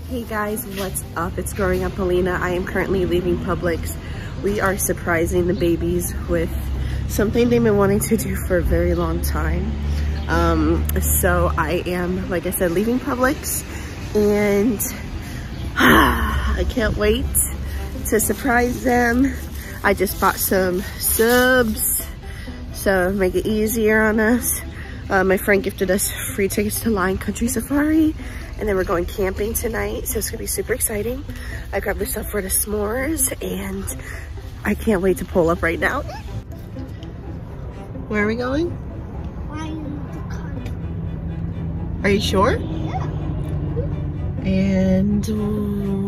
Hey guys, what's up? It's Growing Up Alina. I am currently leaving Publix. We are surprising the babies with something they've been wanting to do for a very long time. So I am, like I said, leaving Publix, and I can't wait to surprise them. I just bought some subs, so make it easier on us. My friend gifted us free tickets to Lion Country Safari, and then we're going camping tonight, so it's gonna be super exciting. I grabbed this stuff for the s'mores, and I can't wait to pull up right now. Where are we going? Are you sure? Yeah. And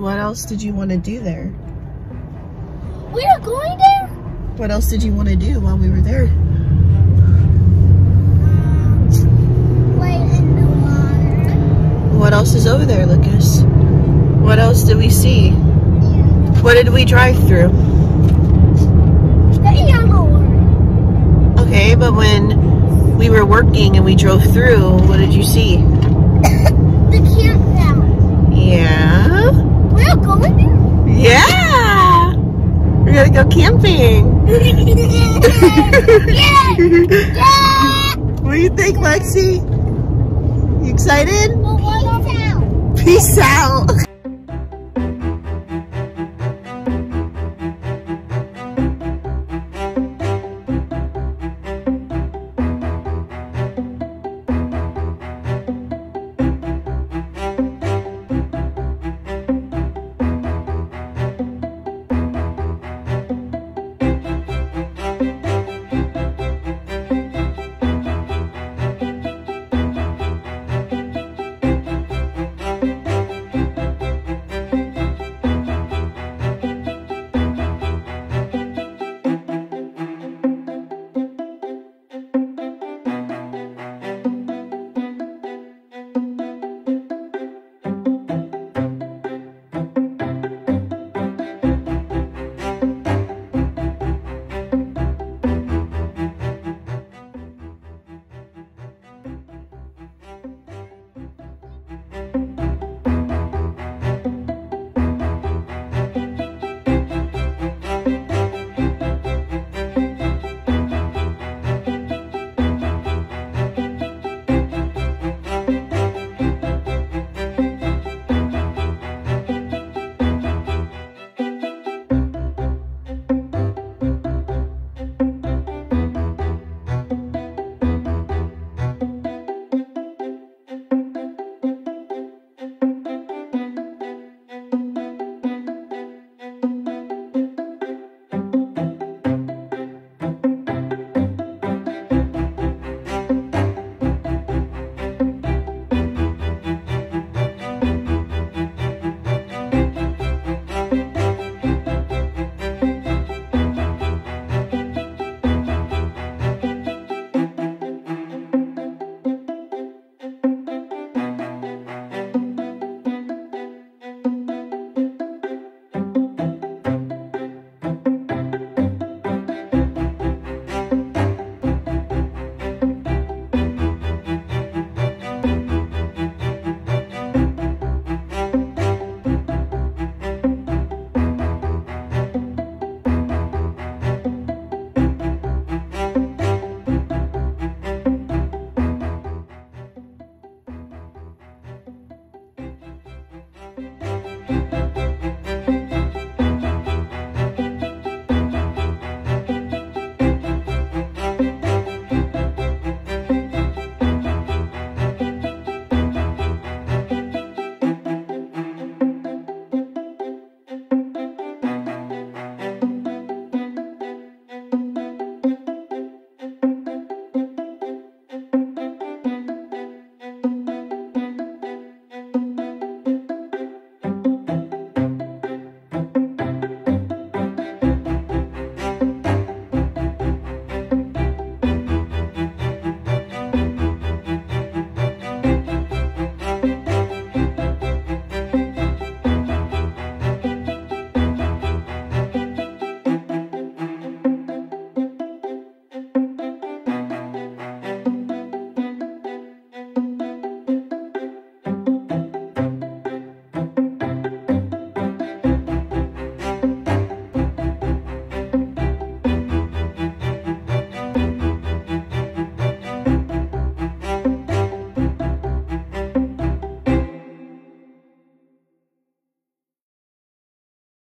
what else did you want to do there? We are going there? What else did you want to do while we were there? Play in the water. What else is over there, Lucas? What else did we see? Yeah. What did we drive through? The yellow one. Okay, but when we were working and we drove through, what did you see? The campground. Yeah? We're going there? Yeah! We're gonna go camping. Yeah! What do you think, Lexi? You excited? Well, peace out. Peace out.